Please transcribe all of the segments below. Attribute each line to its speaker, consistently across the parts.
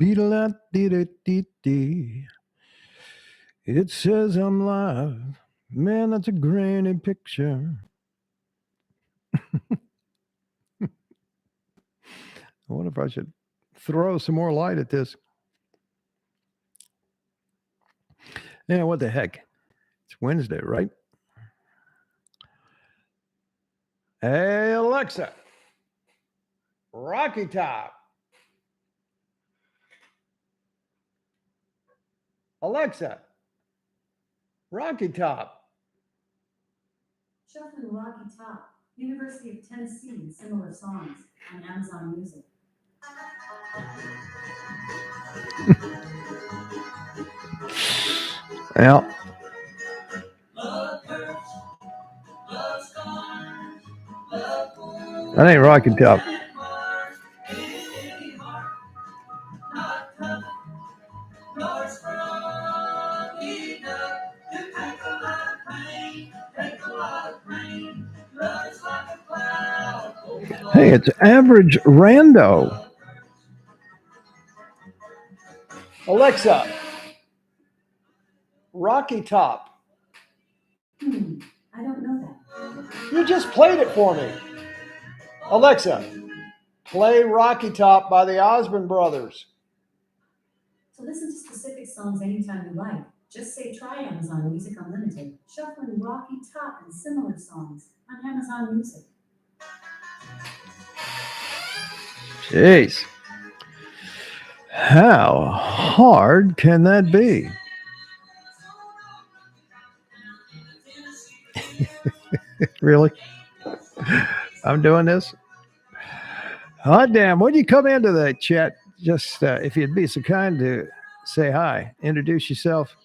Speaker 1: Beat-a-dee-dee-dee-dee. It says I'm live. Man, that's a grainy picture. I wonder if I should throw some more light at this. Yeah, what the heck? It's Wednesday, right? Hey, Alexa. Rocky Top. Alexa. Rocky Top.
Speaker 2: Shuffling Rocky Top, University of Tennessee, and similar songs on Amazon Music.
Speaker 1: Yeah. That ain't Rocky Top. Hey, it's Average Rando. Alexa, Rocky Top.
Speaker 2: I don't know that.
Speaker 1: You just played it for me. Alexa, play Rocky Top by the Osborne Brothers.
Speaker 2: To listen to specific songs anytime you like, just say try Amazon Music Unlimited, shuffling Rocky Top and similar songs on Amazon Music.
Speaker 1: Jeez. How hard can that be? Really? I'm doing this? Hot damn. When you come into the chat, just if you'd be so kind to say hi, introduce yourself,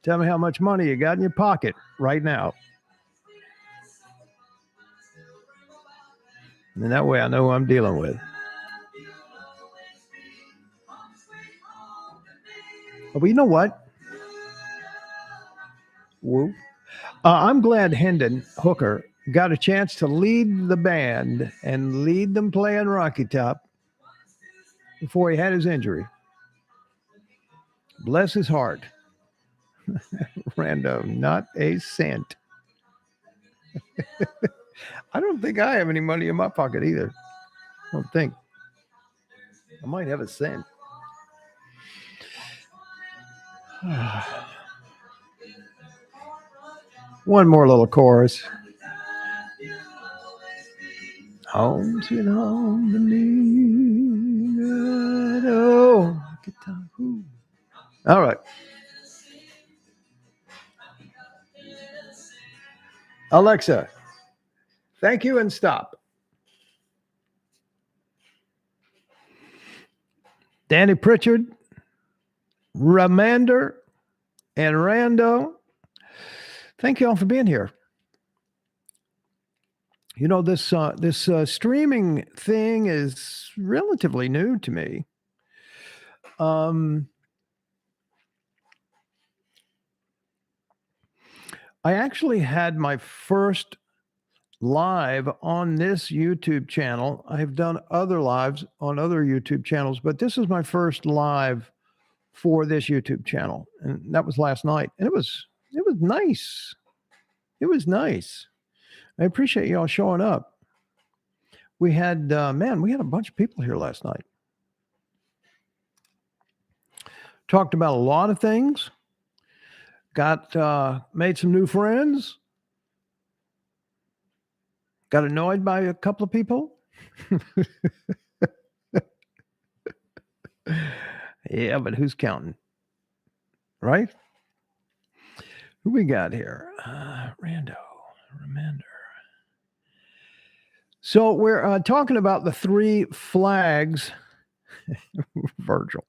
Speaker 1: tell me how much money you got in your pocket right now. And that way I know who I'm dealing with. But you know what? Woo. I'm glad Hendon Hooker got a chance to lead the band and lead them playing Rocky Top before he had his injury. Bless his heart. Rando, not a cent. I don't think I have any money in my pocket either. I don't think. I might have a cent. One more little chorus. Home sweet home to me. Oh, all right. Alexa, thank you and stop. Danny Pritchard, Ramander, and Rando, thank you all for being here. You know, this streaming thing is relatively new to me. I actually had my first live on this YouTube channel. I've done other lives on other YouTube channels, but this is my first live for this YouTube channel, and that was last night. And it was nice. It was nice. I appreciate y'all showing up. We had we had a bunch of people here last night. Talked about a lot of things. Got made some new friends. Got annoyed by a couple of people. Yeah, but who's counting? Right? Who we got here? Ramander. So we're talking about the three flags. Virgil.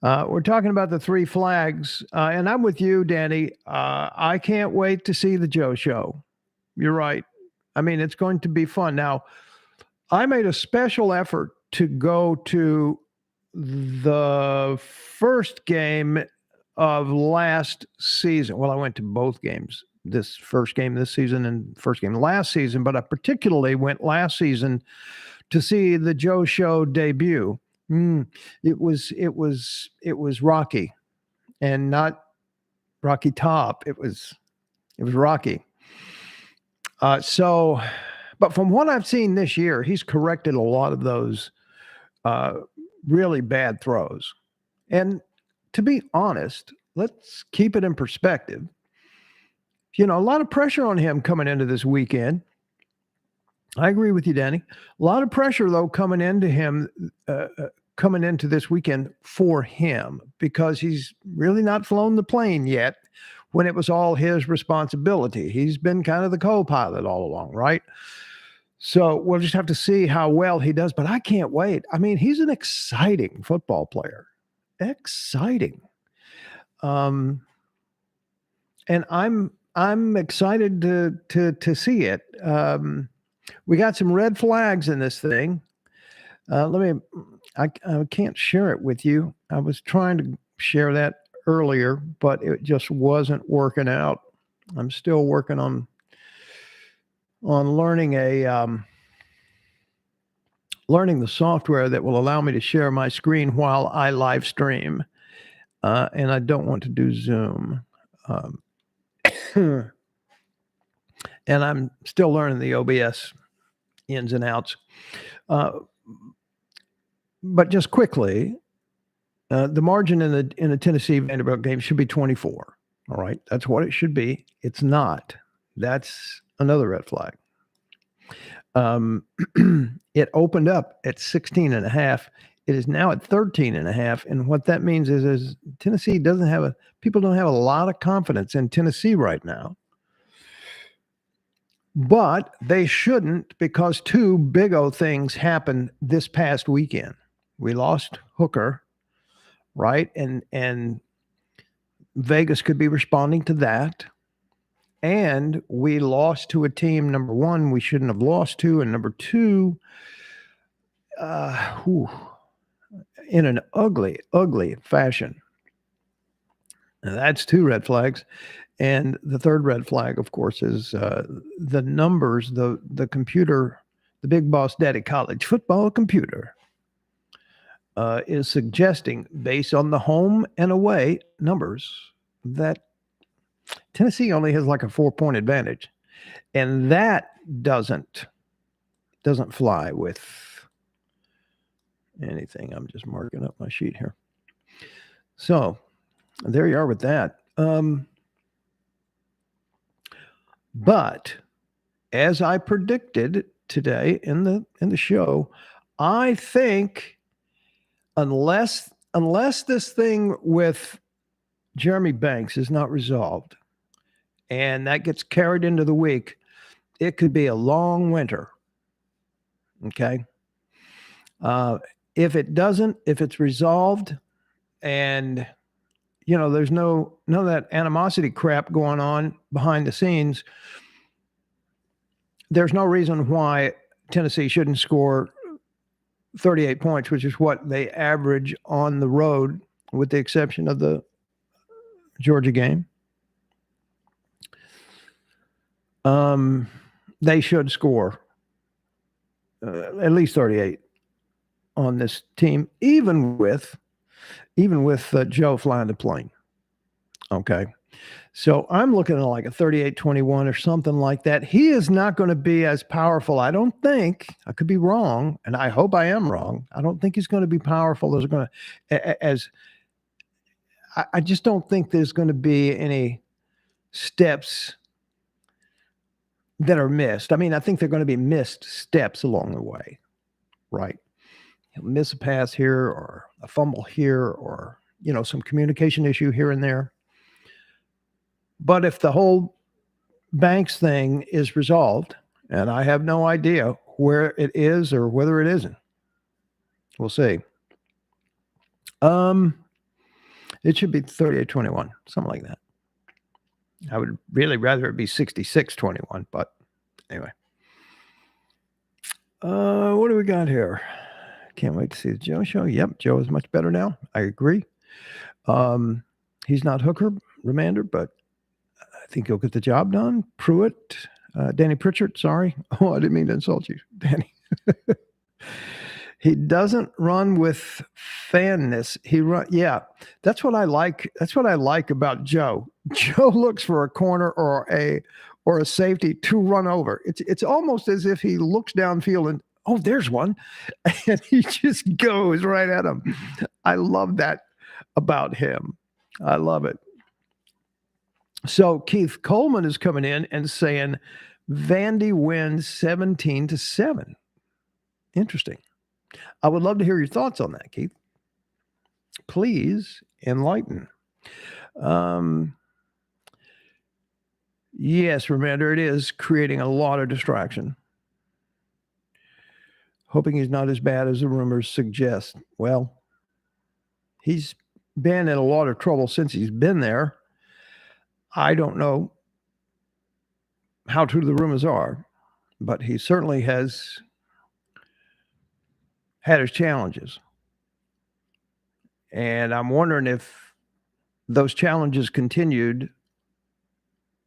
Speaker 1: We're talking about the three flags, and I'm with you, Danny. I can't wait to see the Joe Show. You're right. I mean, it's going to be fun. Now, I made a special effort to go to the first game of last season. Well, I went to both games, this first game this season and first game last season, but I particularly went last season to see the Joe Show debut. It was Rocky, and not Rocky Top. It was Rocky. But from what I've seen this year, he's corrected a lot of those really bad throws. And to be honest, let's keep it in perspective. A lot of pressure on him coming into this weekend. I agree with you, Danny. A lot of pressure, though, coming into him, coming into this weekend for him, because he's really not flown the plane yet when it was all his responsibility. He's been kind of the co-pilot all along, right? So we'll just have to see how well he does, but I can't wait. I mean, he's an exciting football player. Exciting. And I'm excited to see it. We got some red flags in this thing. I can't share it with you. I was trying to share that earlier, but it just wasn't working out. I'm still working on learning learning the software that will allow me to share my screen while I live stream. And I don't want to do Zoom. And I'm still learning the OBS ins and outs. But just quickly, the margin in the Tennessee Vanderbilt game should be 24. All right. That's what it should be. It's not. That's another red flag. It opened up at 16.5. It is now at 13.5. And what that means is Tennessee people don't have a lot of confidence in Tennessee right now. But they shouldn't, because two big O things happened this past weekend. We lost Hooker, right? And Vegas could be responding to that. And we lost to a team, number one, we shouldn't have lost to. And number two, in an ugly, ugly fashion. Now, that's two red flags. And the third red flag, of course, is the numbers, the computer, the big boss daddy college football computer is suggesting, based on the home and away numbers, that Tennessee only has like a 4-point advantage. And that doesn't fly with anything. I'm just marking up my sheet here. So there you are with that. But as I predicted today in the show, I think unless this thing with Jeremy Banks is not resolved and that gets carried into the week, it could be a long winter. Okay. If it's resolved and there's none of that animosity crap going on behind the scenes, there's no reason why Tennessee shouldn't score 38 points, which is what they average on the road, with the exception of the Georgia game. They should score at least 38 on this team, even with Joe flying the plane. Okay. So I'm looking at like a 38-21 or something like that. He is not going to be as powerful, I don't think. I could be wrong, and I hope I am wrong. I don't think he's going to be powerful I just don't think there's going to be any steps that are missed. I mean, I think they're going to be missed steps along the way, right? He'll miss a pass here or a fumble here or, some communication issue here and there. But if the whole Banks thing is resolved, and I have no idea where it is or whether it isn't, we'll see. It should be 38-21, something like that. I would really rather it be 66-21, but anyway. What do we got here? Can't wait to see the Joe show. Yep, Joe is much better now. I agree. He's not Hooker, Remander, but I think he'll get the job done. Danny Pritchard, sorry. Oh, I didn't mean to insult you, Danny. He doesn't run with fanness. Yeah, that's what I like. That's what I like about Joe. Joe looks for a corner or a safety to run over. It's almost as if he looks downfield and, oh, there's one, and he just goes right at him. I love that about him. I love it. So Keith Coleman is coming in and saying Vandy wins 17-7. Interesting. I would love to hear your thoughts on that, Keith. Please enlighten. Yes, Remander, it is creating a lot of distraction. Hoping he's not as bad as the rumors suggest. Well, he's been in a lot of trouble since he's been there. I don't know how true the rumors are, but he certainly has had his challenges. And I'm wondering if those challenges continued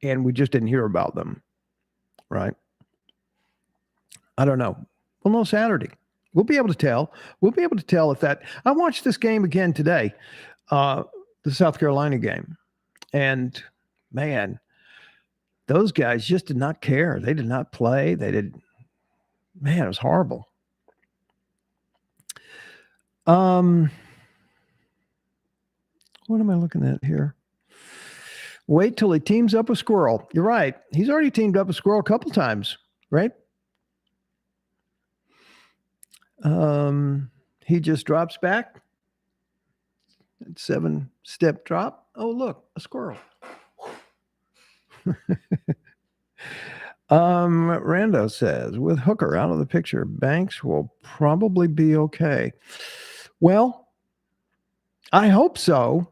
Speaker 1: and we just didn't hear about them, right? I don't know. We'll know Saturday. We'll be able to tell. We'll be able to tell if that. I watched this game again today, the South Carolina game. And, man, those guys just did not care. They did not play. Man, it was horrible. What am I looking at here? Wait till he teams up with Squirrel. You're right. He's already teamed up with Squirrel a couple times, right? He just drops back. 7-step drop. Oh, look, a squirrel. Rando says, with Hooker out of the picture, Banks will probably be okay. Well, I hope so.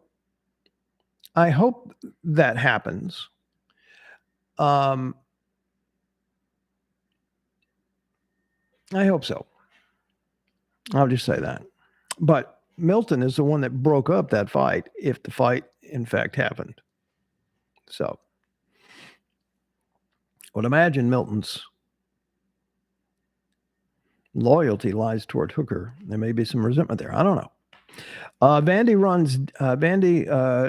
Speaker 1: I hope that happens. I hope so. I'll just say that. But Milton is the one that broke up that fight, if the fight, in fact, happened. So, I would imagine Milton's loyalty lies toward Hooker. There may be some resentment there. I don't know. Vandy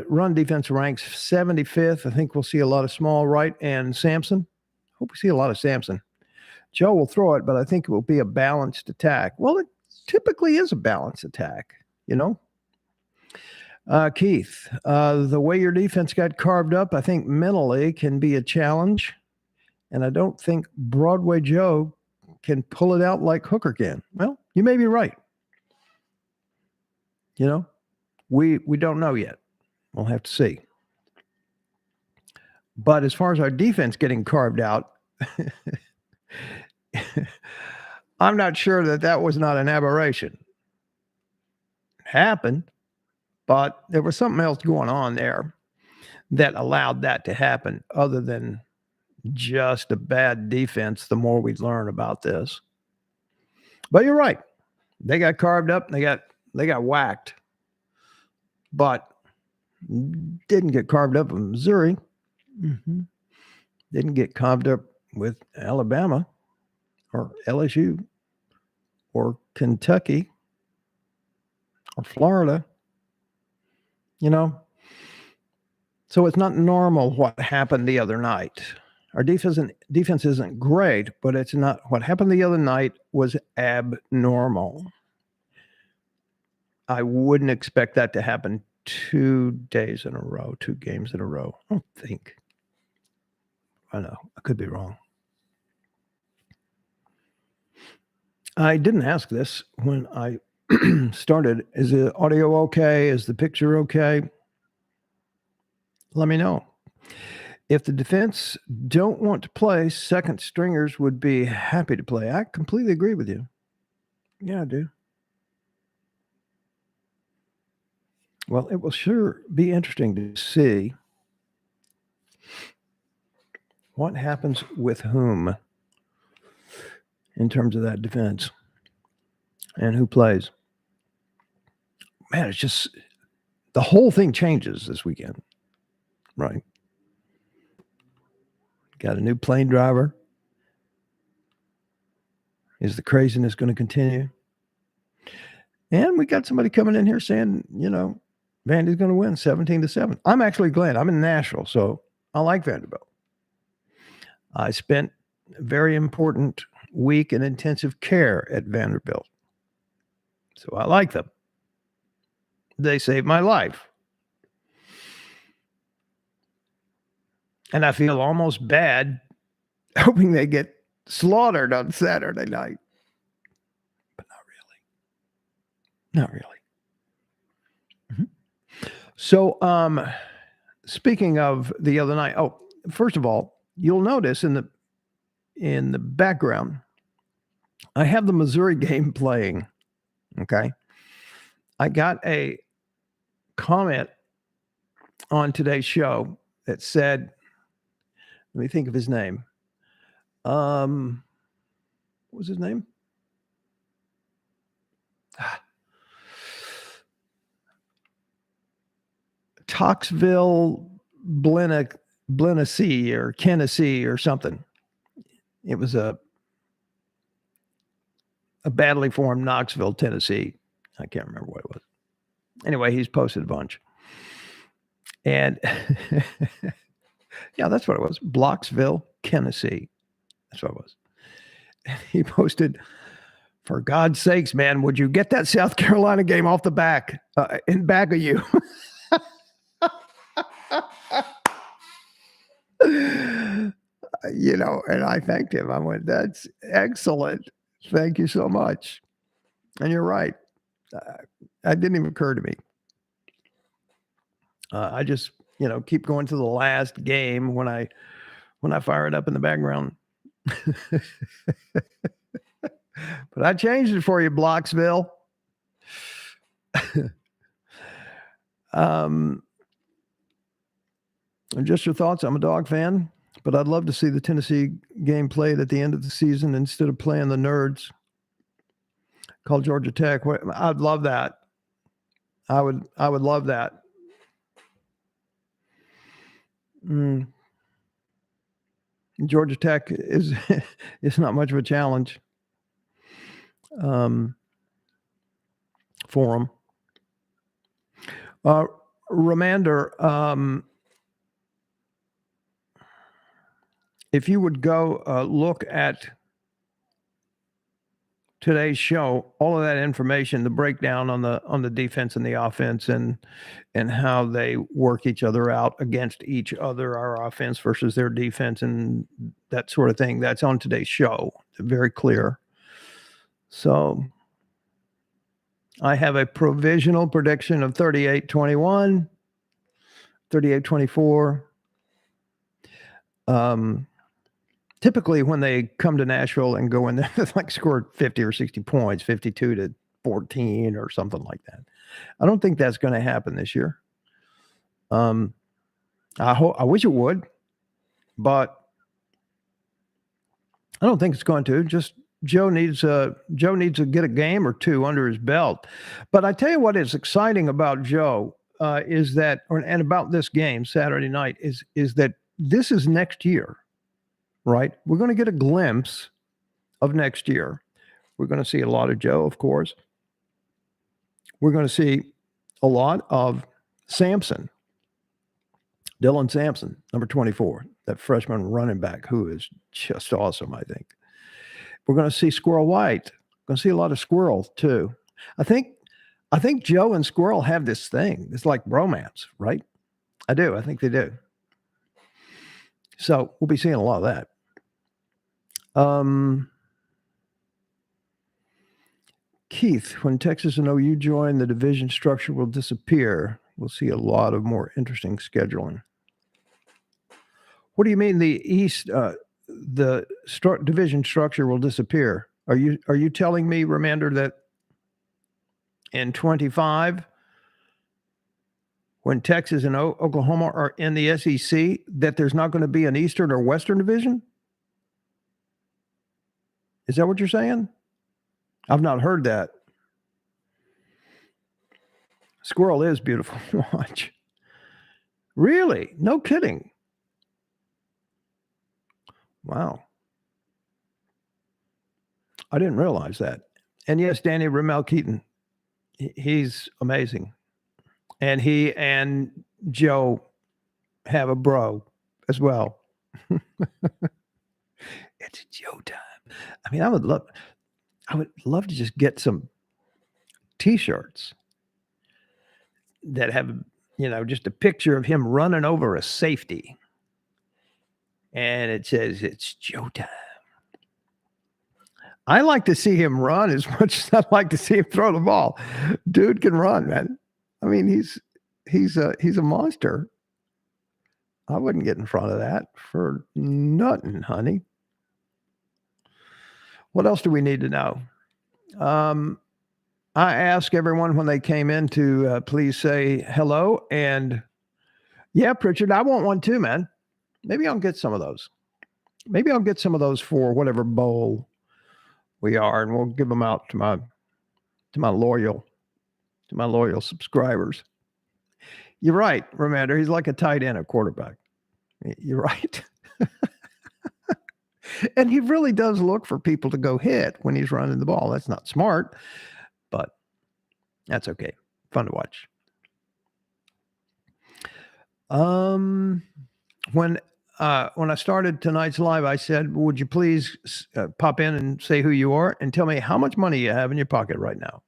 Speaker 1: run defense ranks 75th. I think we'll see a lot of Small, Wright, and Sampson. Hope we see a lot of Sampson. Joe will throw it, but I think it will be a balanced attack. Well, it typically is a balanced attack, you know. Keith, the way your defense got carved up, I think mentally can be a challenge. And I don't think Broadway Joe can pull it out like Hooker can. Well, you may be right. You know, we don't know yet. We'll have to see. But as far as our defense getting carved out, I'm not sure that was not an aberration. It happened, but there was something else going on there that allowed that to happen other than just a bad defense the more we learn about this. But you're right. They got carved up. They got whacked. But didn't get carved up in Missouri. Mm-hmm. Didn't get carved up with Alabama or LSU or Kentucky or Florida. You know? So it's not normal what happened the other night. Our defense isn't great, but it's not. What happened the other night was abnormal. I wouldn't expect that to happen 2 days in a row, 2 games in a row. I don't think. I know. I could be wrong. I didn't ask this when I started. Is the audio okay? Is the picture okay? Let me know. If the defense don't want to play, second stringers would be happy to play. I completely agree with you. Yeah, I do. Well, it will sure be interesting to see what happens with whom in terms of that defense and who plays. Man, it's just the whole thing changes this weekend, right? Got a new plane driver. Is the craziness going to continue? And we got somebody coming in here saying, Vandy's going to win 17-7. I'm actually glad. I'm in Nashville, so I like Vanderbilt. I spent a very important week in intensive care at Vanderbilt. So I like them. They saved my life. And I feel almost bad hoping they get slaughtered on Saturday night. But not really. Mm-hmm. So, speaking of the other night, first of all, you'll notice in the background, I have the Missouri game playing. Okay. I got a comment on today's show that said, let me think of his name. What was his name? Toxville, Blenessee or Tennessee or something. It was a badly formed Knoxville, Tennessee. I can't remember what it was. Anyway, he's posted a bunch. And yeah, that's what it was. Blocksville, Tennessee. That's what it was. And he posted, for God's sakes, man, would you get that South Carolina game off the back, in back of you? And I thanked him. I went, that's excellent. Thank you so much. And you're right. That didn't even occur to me. I just, keep going to the last game when I fire it up in the background. But I changed it for you, Blocksville. Just your thoughts. I'm a Dog fan, but I'd love to see the Tennessee game played at the end of the season instead of playing the nerds. Call Georgia Tech. I'd love that. I would love that. Georgia Tech is not much of a challenge for them. Ramander, if you would go look at today's show, all of that information, the breakdown on the defense and the offense, and how they work each other out against each other, our offense versus their defense, and that sort of thing, that's on today's show. It's very clear. So I have a provisional prediction of 38-21, 38-24. Typically, when they come to Nashville and go in there, they scored 50 or 60 points, 52-14 or something like that. I don't think that's going to happen this year. I wish it would, but I don't think it's going to. Just Joe needs to get a game or two under his belt. But I tell you what is exciting about Joe is that, and about this game Saturday night is that this is next year. Right? We're going to get a glimpse of next year. We're going to see a lot of Joe, of course. We're going to see a lot of Sampson, Dylan Sampson, number 24, that freshman running back who is just awesome, I think. We're going to see Squirrel White. We're going to see a lot of Squirrel, too. I think Joe and Squirrel have this thing. It's like romance, right? I do. I think they do. So we'll be seeing a lot of that. Keith, when Texas and OU join, the division structure will disappear. We'll see a lot of more interesting scheduling. What do you mean the East, division structure will disappear? Are you telling me, Ramander, that in 25, when Texas and Oklahoma are in the SEC, that there's not going to be an Eastern or Western division? Is that what you're saying? I've not heard that. Squirrel is beautiful to watch. Really? No kidding. Wow. I didn't realize that. And yes, Danny Ramel Keaton. He's amazing. And he and Joe have a bro as well. It's Joe time. I mean, I would love to just get some t-shirts that have, just a picture of him running over a safety. And it says, it's Joe time. I like to see him run as much as I like to see him throw the ball. Dude can run, man. I mean, he's a monster. I wouldn't get in front of that for nothing, honey. What else do we need to know? I asked everyone when they came in to please say hello. And yeah, Pritchard, I want one too, man. Maybe I'll get some of those. Maybe I'll get some of those for whatever bowl we are, and we'll give them out to my loyal subscribers. You're right, Romander. He's like a tight end, a quarterback. You're right. And he really does look for people to go hit when he's running the ball. That's not smart, but that's okay. Fun to watch. When I started tonight's live, I said, would you please pop in and say who you are and tell me how much money you have in your pocket right now?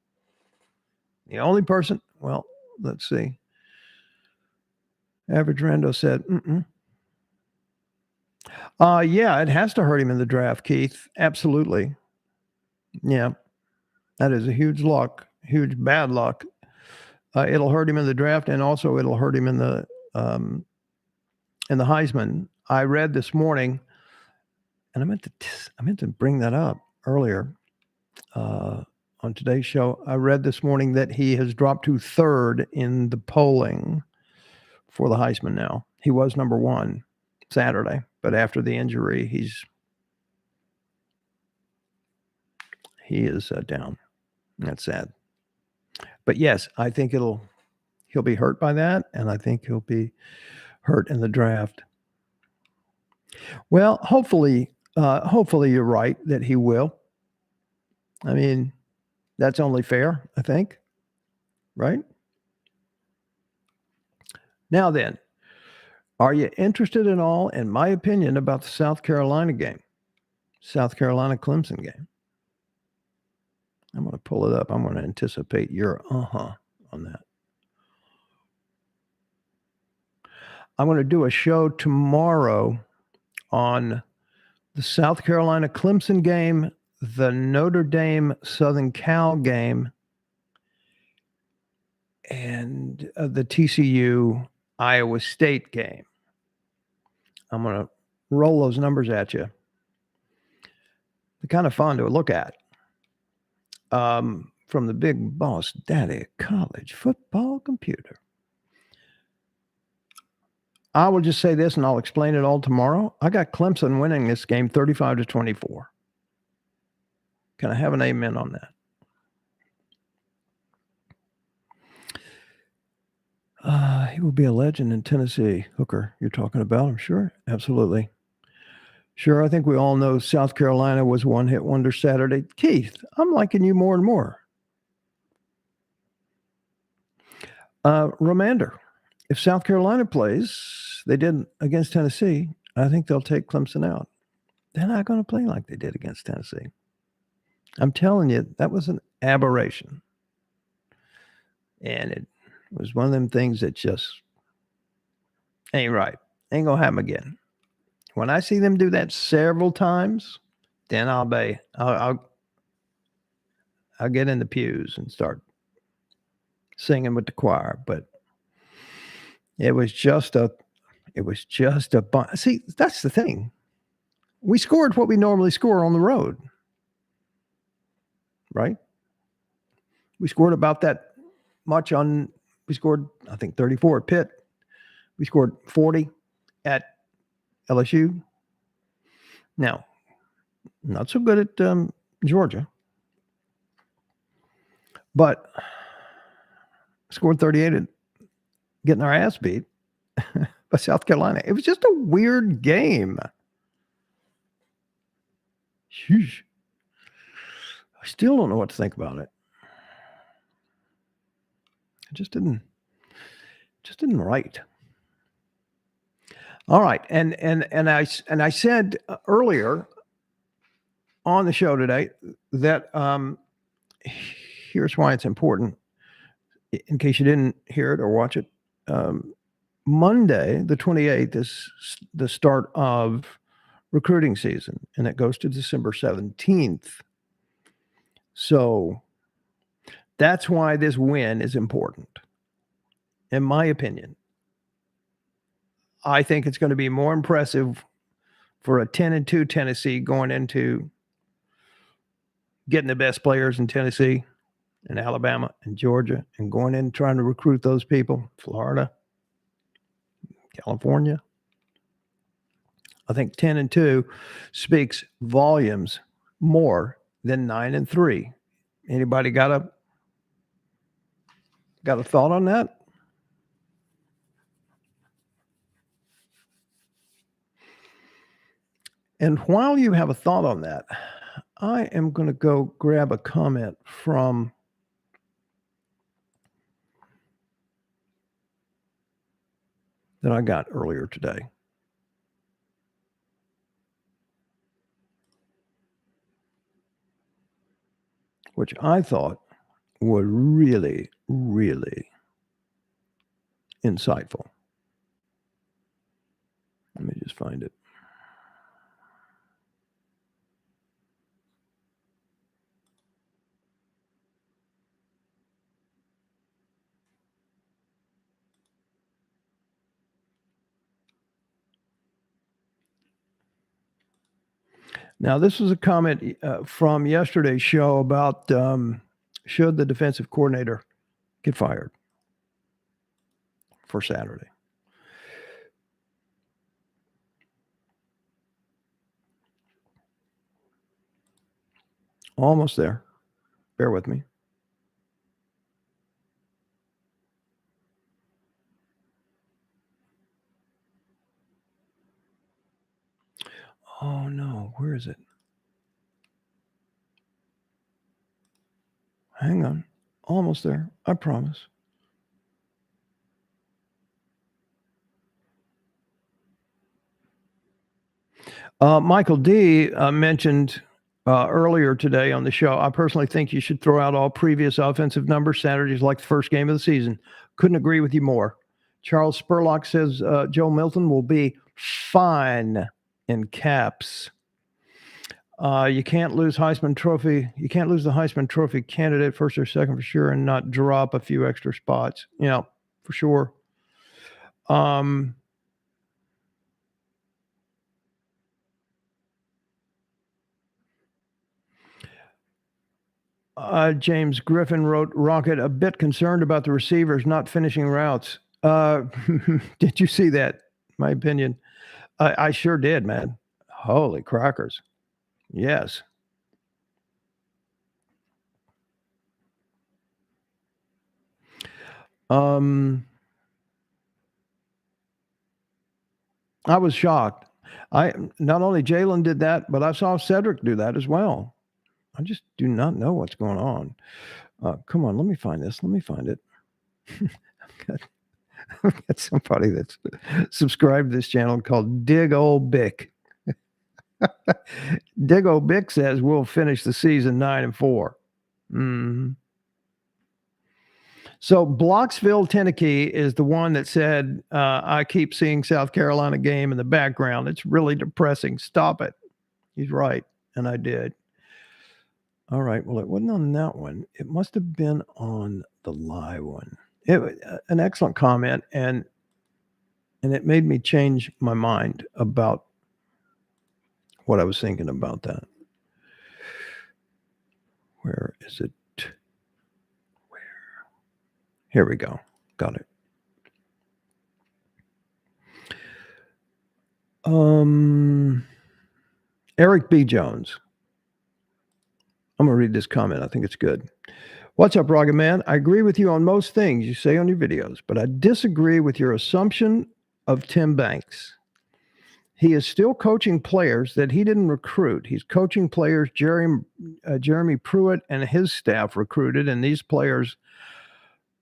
Speaker 1: The only person, well, let's see. Average Rando said, yeah, it has to hurt him in the draft, Keith. Absolutely. Yeah, that is a huge bad luck. It'll hurt him in the draft, and also it'll hurt him in the Heisman. I read this morning, and I meant to bring that up earlier on today's show. I read this morning that he has dropped to third in the polling for the Heisman now. He was number one Saturday, but after the injury, he is down. That's sad. But yes, I think he'll be hurt by that, and I think he'll be hurt in the draft. Well, hopefully you're right that he will. I mean, that's only fair, I think. Right? Now then, are you interested at all in my opinion about the South Carolina game? South Carolina Clemson game. I'm going to pull it up. I'm going to anticipate your on that. I'm going to do a show tomorrow on the South Carolina Clemson game, the Notre Dame Southern Cal game, and the TCU Iowa State game. I'm going to roll those numbers at you. They're kind of fun to look at. From the big boss daddy college football computer. I will just say this, and I'll explain it all tomorrow. I got Clemson winning this game 35-24. Can I have an amen on that? He will be a legend in Tennessee. Hooker, you're talking about him, sure? Absolutely. Sure, I think we all know South Carolina was one-hit wonder Saturday. Keith, I'm liking you more and more. Romander, if South Carolina plays, they did against Tennessee, I think they'll take Clemson out. They're not going to play like they did against Tennessee. I'm telling you, that was an aberration. And it was one of them things that just ain't right. Ain't going to happen again. When I see them do that several times, then I'll get in the pews and start singing with the choir. But it was just a see, that's the thing. We scored what we normally score on the road. Right? We scored about that much we scored, I think, 34 at Pitt. We scored 40 at LSU. Now, not so good at Georgia. But scored 38 at getting our ass beat by South Carolina. It was just a weird game. Sheesh. I still don't know what to think about it. It just didn't right. All right, and I said earlier on the show today that here's why it's important. In case you didn't hear it or watch it, Monday the 28th is the start of recruiting season, and it goes to December 17th. So that's why this win is important, in my opinion. I think it's going to be more impressive for a 10-2 Tennessee going into getting the best players in Tennessee and Alabama and Georgia and going in trying to recruit those people, Florida, California. I think 10-2 speaks volumes more than 9-3. Anybody got a thought on that? And while you have a thought on that, I am going to go grab a comment from that I got earlier today. Which I thought was really, really insightful. Let me just find it. Now, this was a comment from yesterday's show about should the defensive coordinator get fired for Saturday. Almost there. Bear with me. Oh, no. Where is it? Hang on. Almost there. I promise. Michael D. Mentioned earlier today on the show, I personally think you should throw out all previous offensive numbers. Saturday's like the first game of the season. Couldn't agree with you more. Charles Spurlock says Joe Milton will be fine in caps. You can't lose Heisman Trophy. You can't lose the Heisman Trophy candidate first or second for sure and not drop a few extra spots. Yeah, for sure. James Griffin wrote, Rocket, a bit concerned about the receivers not finishing routes. Did you see that? My opinion. I sure did, man. Holy crackers. Yes. I was shocked. Not only Jalen did that, but I saw Cedric do that as well. I just do not know what's going on. Come on, let me find this. Let me find it. I've got somebody that's subscribed to this channel called Dig Old Bick. Dig Old Bick says we'll finish the season 9-4. So Blocksville, Tennessee is the one that said, I keep seeing South Carolina game in the background. It's really depressing. Stop it. He's right. And I did. All right. Well, it wasn't on that one. It must have been on the live one. An excellent comment. And it made me change my mind about what I was thinking about that. Where is it? Here we go. Got it. Eric B. Jones. I'm going to read this comment. I think it's good. What's up, Rocket Man? I agree with you on most things you say on your videos, but I disagree with your assumption of Tim Banks. He is still coaching players that he didn't recruit. He's coaching players Jeremy Pruitt and his staff recruited, and these players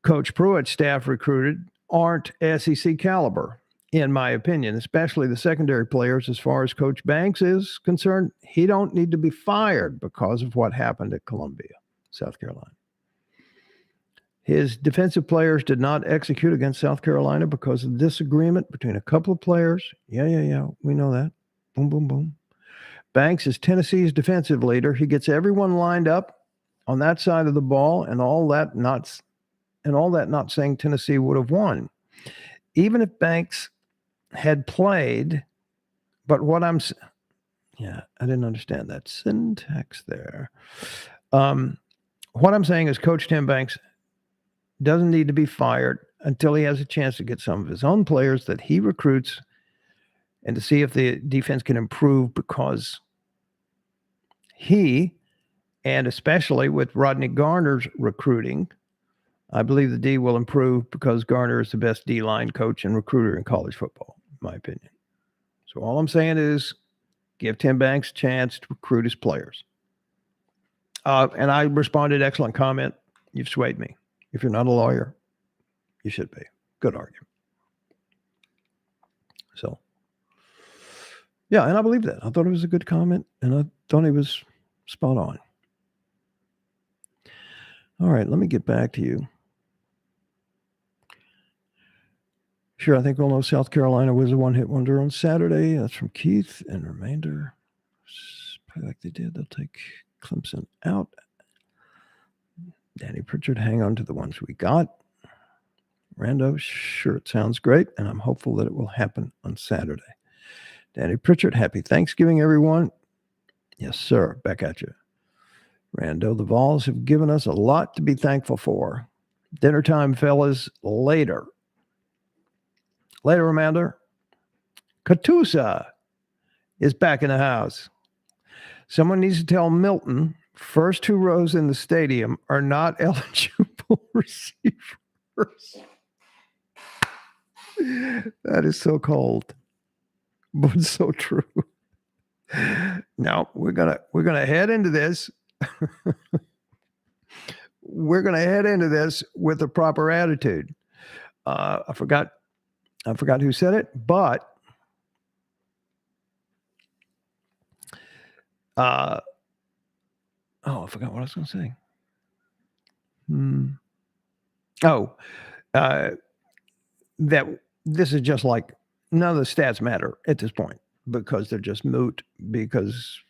Speaker 1: Coach Pruitt's staff recruited aren't SEC caliber, in my opinion, especially the secondary players. As far as Coach Banks is concerned, he don't need to be fired because of what happened at Columbia, South Carolina. His defensive players did not execute against South Carolina because of disagreement between a couple of players. Yeah. We know that. Boom, boom, boom. Banks is Tennessee's defensive leader. He gets everyone lined up on that side of the ball, and all that not saying Tennessee would have won. Even if Banks had played, but what I didn't understand that syntax there. What I'm saying is Coach Tim Banks doesn't need to be fired until he has a chance to get some of his own players that he recruits and to see if the defense can improve, because he, and especially with Rodney Garner's recruiting, I believe the D will improve because Garner is the best D-line coach and recruiter in college football, in my opinion. So all I'm saying is give Tim Banks a chance to recruit his players. And I responded, excellent comment. You've swayed me. If you're not a lawyer, you should be. Good argument. So, yeah, and I believe that. I thought it was a good comment, and I thought he was spot on. All right, let me get back to you. Sure, I think we'll know South Carolina was a one-hit wonder on Saturday. That's from Keith. And remainder, probably like they did, they'll take Clemson out. Danny Pritchard, hang on to the ones we got. Rando, sure, it sounds great, and I'm hopeful that it will happen on Saturday. Danny Pritchard, happy Thanksgiving, everyone. Yes, sir, back at you. Rando, the Vols have given us a lot to be thankful for. Dinner time, fellas, later. Later, Amanda. Katusa is back in the house. Someone needs to tell Milton first 2 rows in the stadium are not eligible receivers. That is so cold, but so true. Now we're gonna head into this. We're gonna head into this with a proper attitude. I forgot who said it, but I forgot what I was going to say. That this is just like none of the stats matter at this point because they're just moot, because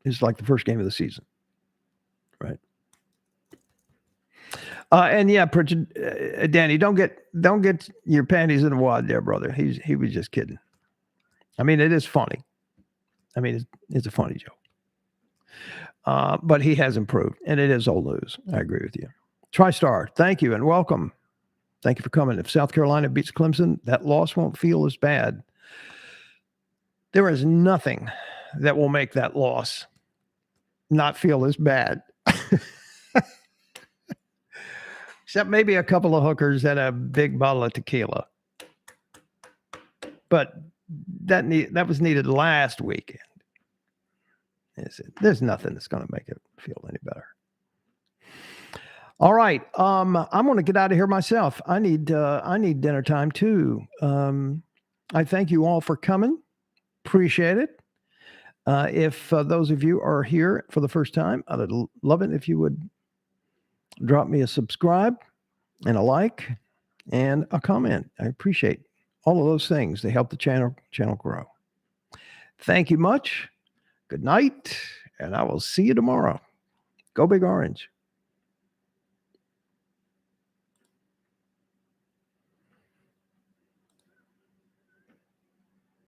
Speaker 1: it's like the first game of the season, right? And yeah, Danny, don't get your panties in a wad there, brother. He was just kidding. I mean, it is funny. I mean, it's a funny joke. But he has improved, and it is old news. I agree with you. TriStar, thank you and welcome. Thank you for coming. If South Carolina beats Clemson, that loss won't feel as bad. There is nothing that will make that loss not feel as bad. Except maybe a couple of hookers and a big bottle of tequila. But that was needed last weekend. There's nothing that's going to make it feel any better. All right. I'm going to get out of here myself. I need dinner time too. I thank you all for coming. Appreciate it. If those of you are here for the first time, I'd love it if you would drop me a subscribe and a like and a comment. I appreciate all of those things. They help the channel grow. Thank you much. Good night, and I will see you tomorrow. Go Big Orange.